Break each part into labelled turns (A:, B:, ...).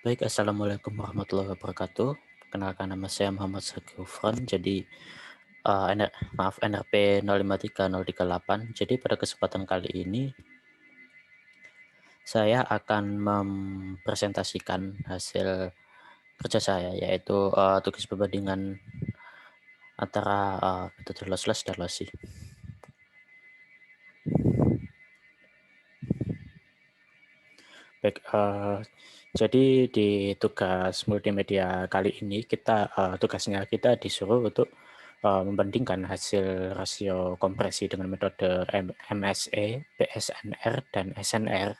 A: Baik, assalamualaikum warahmatullahi wabarakatuh. Perkenalkan nama saya Muhammad Zakifran. Jadi, NRP 053038. Jadi pada kesempatan kali ini saya akan mempresentasikan hasil kerja saya, yaitu tugas perbandingan antara metode lossless dan lossy. Baik, jadi di tugas multimedia kali ini tugasnya kita disuruh untuk membandingkan hasil rasio kompresi dengan metode MSE, PSNR, dan SNR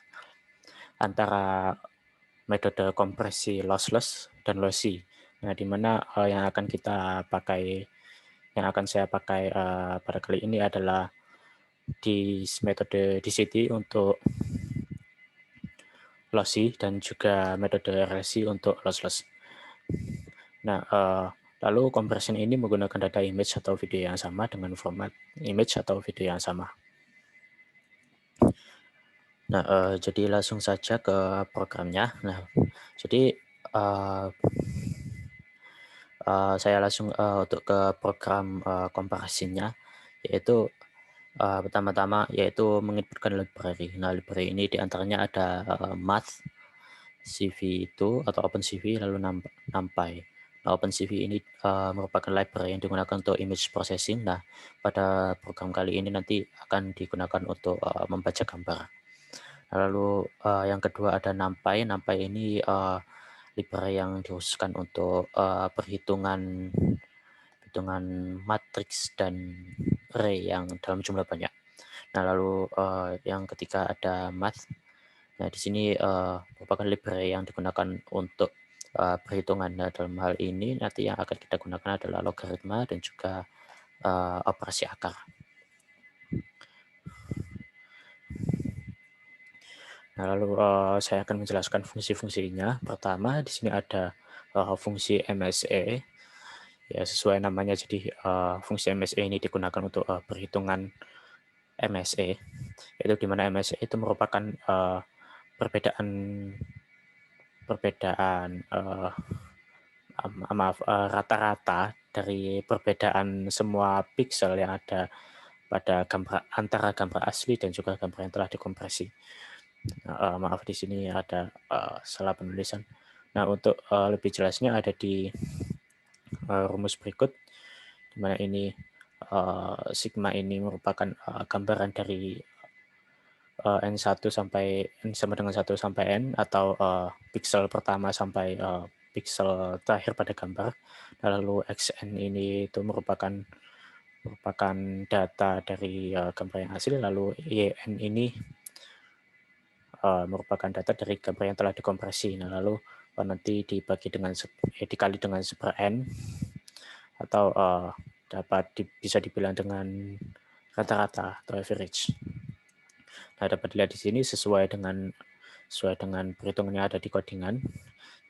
A: antara metode kompresi lossless dan lossy. Nah, di mana yang akan saya pakai pada kali ini adalah di metode DCT untuk lossy dan juga metode RLC untuk lossless. Nah, lalu compression ini menggunakan data image atau video yang sama dengan format image atau video yang sama. Nah, jadi langsung saja ke programnya. Nah, jadi saya langsung untuk ke program komparasinya, yaitu pertama-tama yaitu menginputkan library. Nah, library ini diantaranya ada Math, CV itu atau OpenCV, lalu NumPy. Nah, OpenCV ini merupakan library yang digunakan untuk image processing. Nah, pada program kali ini nanti akan digunakan untuk membaca gambar. Lalu yang kedua ada NumPy. NumPy ini library yang dikhususkan untuk perhitungan matriks dan array yang dalam jumlah banyak. Nah, lalu yang ketiga ada Math. Nah, di sini merupakan library yang digunakan untuk perhitungan. Nah, dalam hal ini nanti yang akan kita gunakan adalah logaritma dan juga operasi akar. Nah, lalu saya akan menjelaskan fungsi-fungsinya. Pertama, di sini ada fungsi MSE. Ya, sesuai namanya, jadi fungsi MSE ini digunakan untuk perhitungan MSE, yaitu di mana MSE itu merupakan perbedaan rata-rata dari perbedaan semua piksel yang ada pada gambar antara gambar asli dan juga gambar yang telah dikompresi. Maaf, di sini ada salah penulisan. Nah, untuk lebih jelasnya ada di rumus berikut, di mana ini sigma ini merupakan gambaran dari N1 sampai N sama dengan 1 sampai N, atau piksel pertama sampai piksel terakhir pada gambar. Nah, lalu XN ini itu merupakan data dari gambar yang asli, lalu YN ini merupakan data dari gambar yang telah dikompresi. Nah, lalu nanti dikali dengan seper N, atau bisa dibilang dengan rata-rata atau average. Nah, dapat dilihat di sini sesuai dengan perhitungan yang ada di codingan,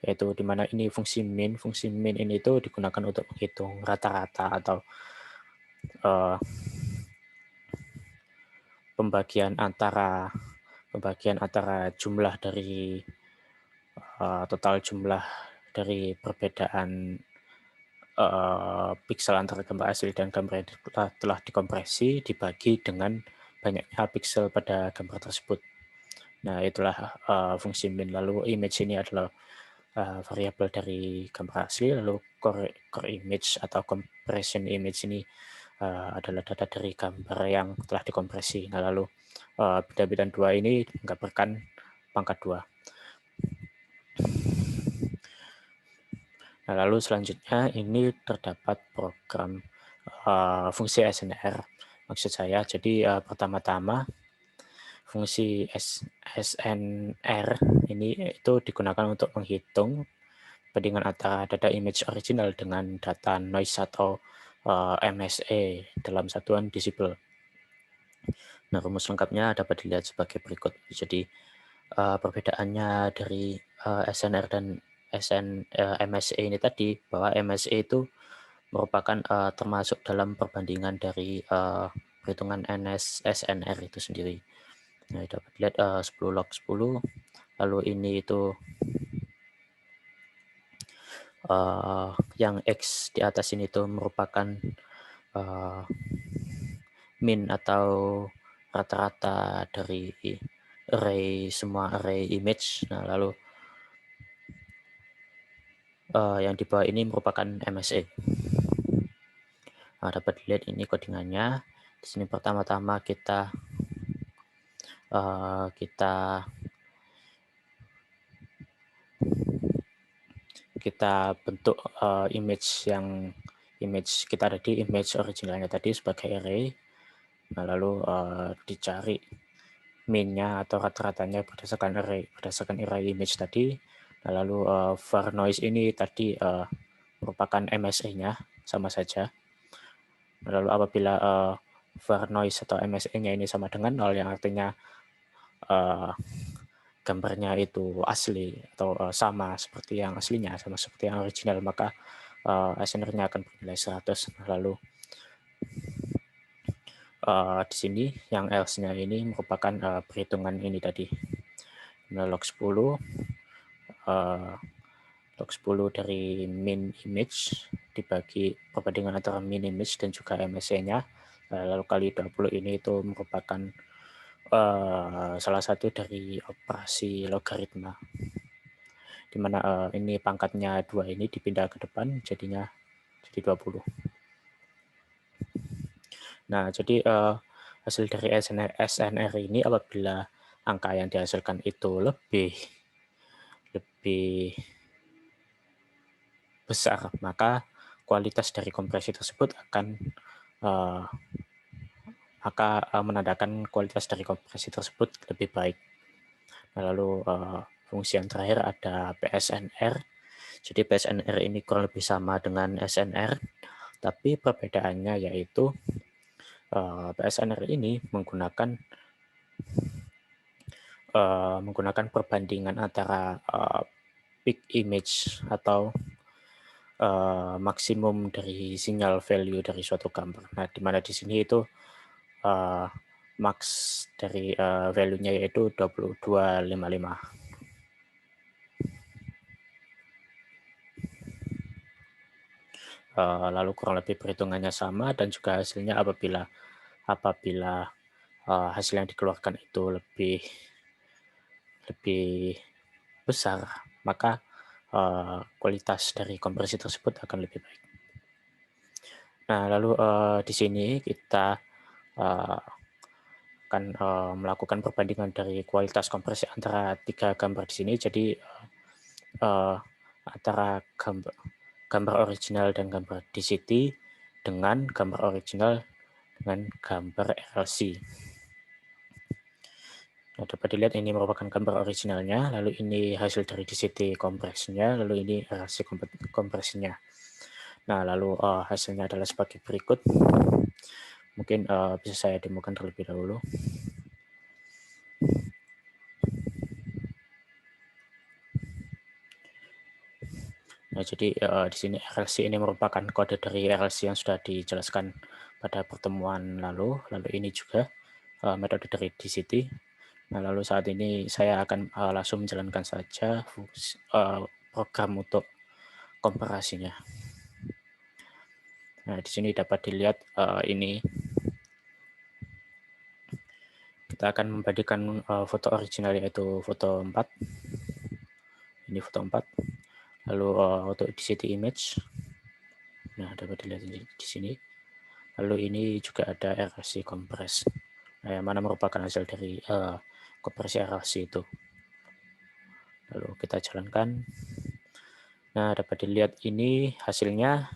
A: yaitu di mana ini fungsi min. Fungsi min ini itu digunakan untuk menghitung rata-rata atau pembagian antara jumlah dari total jumlah dari perbedaan piksel antara gambar asli dan gambar yang telah dikompresi dibagi dengan banyaknya piksel pada gambar tersebut. Nah, itulah fungsi min. Lalu image ini adalah variabel dari gambar asli, lalu core image atau compression image ini adalah data dari gambar yang telah dikompresi. Nah, lalu bidang-bidang 2 ini menggambarkan pangkat 2. Nah, lalu selanjutnya ini terdapat program fungsi SNR. Maksud saya, jadi pertama-tama fungsi SNR ini itu digunakan untuk menghitung perbandingan antara data image original dengan data noise atau MSE dalam satuan desibel. Nah, rumus lengkapnya dapat dilihat sebagai berikut. Jadi perbedaannya dari SNR dan MSE ini tadi, bahwa MSE itu merupakan termasuk dalam perbandingan dari perhitungan SNR itu sendiri. Nah, dapat dilihat 10 log 10, lalu ini itu yang X di atas ini tuh merupakan uh, min atau rata-rata dari semua array image. Nah, lalu yang di bawah ini merupakan MSE. Nah, dapat dilihat ini codingannya. Di sini pertama-tama kita bentuk image kita tadi, image originalnya tadi sebagai array. Nah, lalu dicari min-nya atau rata-ratanya berdasarkan array image tadi. Nah, lalu var noise ini tadi merupakan MSE-nya, sama saja. Nah, lalu apabila var noise atau MSE-nya ini sama dengan 0, yang artinya gambarnya itu asli atau sama seperti yang aslinya, sama seperti yang original, maka SNR-nya akan bernilai 100. Lalu di sini yang else-nya ini merupakan perhitungan ini tadi. Nah, log 10 dari min image dibagi perbandingan antara min image dan juga MSE-nya, lalu kali 20 ini itu merupakan salah satu dari operasi logaritma, di mana ini pangkatnya 2 ini dipindah ke depan jadinya jadi 20. Nah, jadi hasil dari SNR ini apabila angka yang dihasilkan itu lebih besar, maka kualitas dari kompresi tersebut akan menandakan kualitas dari kompresi tersebut lebih baik. Nah, lalu fungsi yang terakhir ada PSNR. Jadi PSNR ini kurang lebih sama dengan SNR, tapi perbedaannya yaitu PSNR ini menggunakan perbandingan antara peak image atau maksimum dari sinyal value dari suatu gambar. Nah, di mana di sini itu max dari value-nya yaitu 2255. Lalu kurang lebih perhitungannya sama, dan juga hasilnya apabila hasil yang dikeluarkan itu lebih besar, maka kualitas dari konversi tersebut akan lebih baik. Nah, lalu di sini kita akan melakukan perbandingan dari kualitas konversi antara 3 gambar di sini. Jadi antara gambar original dan gambar DCT dengan gambar original dengan gambar RLC. Nah, dapat dilihat ini merupakan gambar originalnya, lalu ini hasil dari DCT kompresinya, lalu ini RLC kompresinya. Nah, lalu hasilnya adalah sebagai berikut. Mungkin bisa saya demokan terlebih dahulu. Nah, jadi di sini RLC ini merupakan kode dari RLC yang sudah dijelaskan pada pertemuan lalu ini juga metode dari DCT. Nah, lalu saat ini saya akan langsung menjalankan saja program untuk komparasinya. Nah, di sini dapat dilihat ini kita akan membandingkan foto original yaitu foto 4. Ini foto 4. Lalu untuk DCT image. Nah, dapat dilihat di sini. Lalu ini juga ada RLC compress. Nah, yang mana merupakan hasil dari kompresi RLC itu. Lalu kita jalankan. Nah, dapat dilihat ini hasilnya.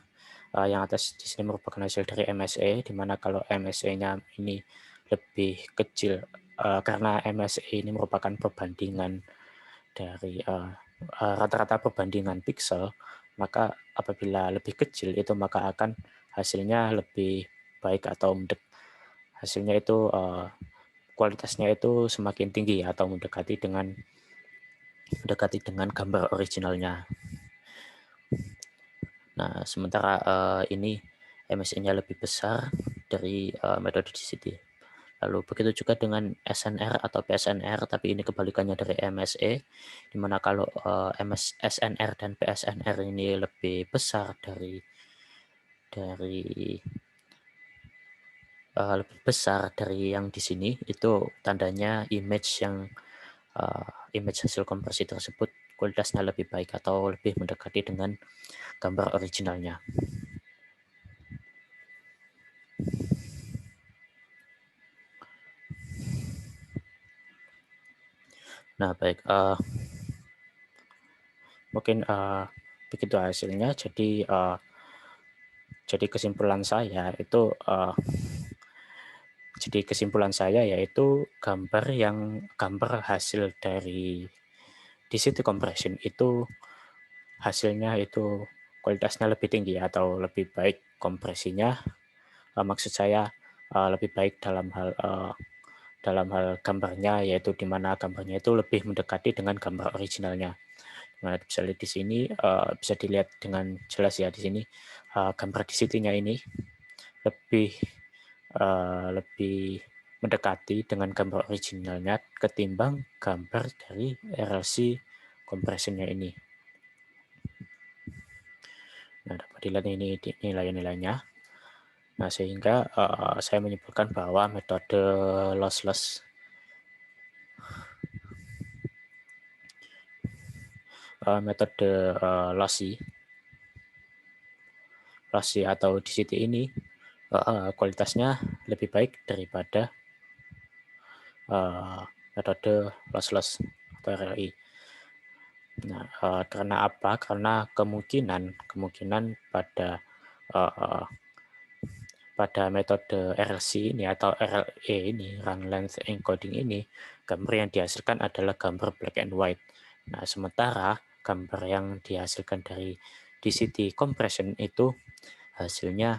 A: Yang atas di sini merupakan hasil dari MSE, di mana kalau MSE-nya ini lebih kecil, karena MSE ini merupakan perbandingan dari rata-rata perbandingan pixel, maka apabila lebih kecil itu maka akan hasilnya lebih baik atau hasilnya itu kualitasnya itu semakin tinggi atau mendekati dengan gambar originalnya. Nah, sementara ini MSE-nya lebih besar dari metode DCT. Lalu begitu juga dengan SNR atau PSNR, tapi ini kebalikannya dari MSE, di mana kalau SNR dan PSNR ini lebih besar dari lebih besar dari yang di sini, itu tandanya image hasil konversi tersebut kualitasnya lebih baik atau lebih mendekati dengan gambar originalnya. Nah, baik, mungkin begitu hasilnya. Jadi kesimpulan saya yaitu gambar hasil dari DCT compression itu hasilnya itu kualitasnya lebih tinggi atau lebih baik kompresinya. Maksud saya lebih baik dalam hal gambarnya, yaitu di mana gambarnya itu lebih mendekati dengan gambar originalnya. Nah, bisa lihat di sini, bisa dilihat dengan jelas ya di sini, gambar DCT-nya ini lebih mendekati dengan gambar originalnya ketimbang gambar dari RLC compressionnya ini. Nah, dapat dilihat ini nilai-nilainya. Nah, sehingga saya menyimpulkan bahwa metode lossless lossy atau DCT ini kualitasnya lebih baik daripada metode lossless atau RLI. Nah, karena apa? Karena kemungkinan pada metode RLC ini atau RLE ini, run length encoding ini, gambar yang dihasilkan adalah gambar black and white. Nah, sementara gambar yang dihasilkan dari DCT compression itu hasilnya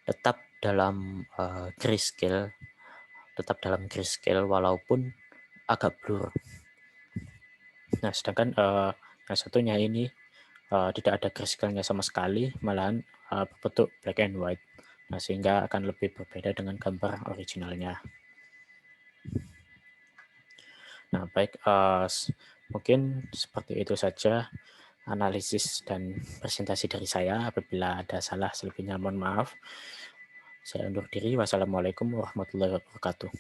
A: tetap dalam grayscale, walaupun agak blur. Nah, sedangkan yang satunya ini tidak ada grayscale-nya sama sekali, malahan berbentuk black and white. Nah, sehingga akan lebih berbeda dengan gambar originalnya. Nah, baik, mungkin seperti itu saja analisis dan presentasi dari saya. Apabila ada salah selebihnya mohon maaf. Saya undur diri. Wassalamualaikum warahmatullahi wabarakatuh.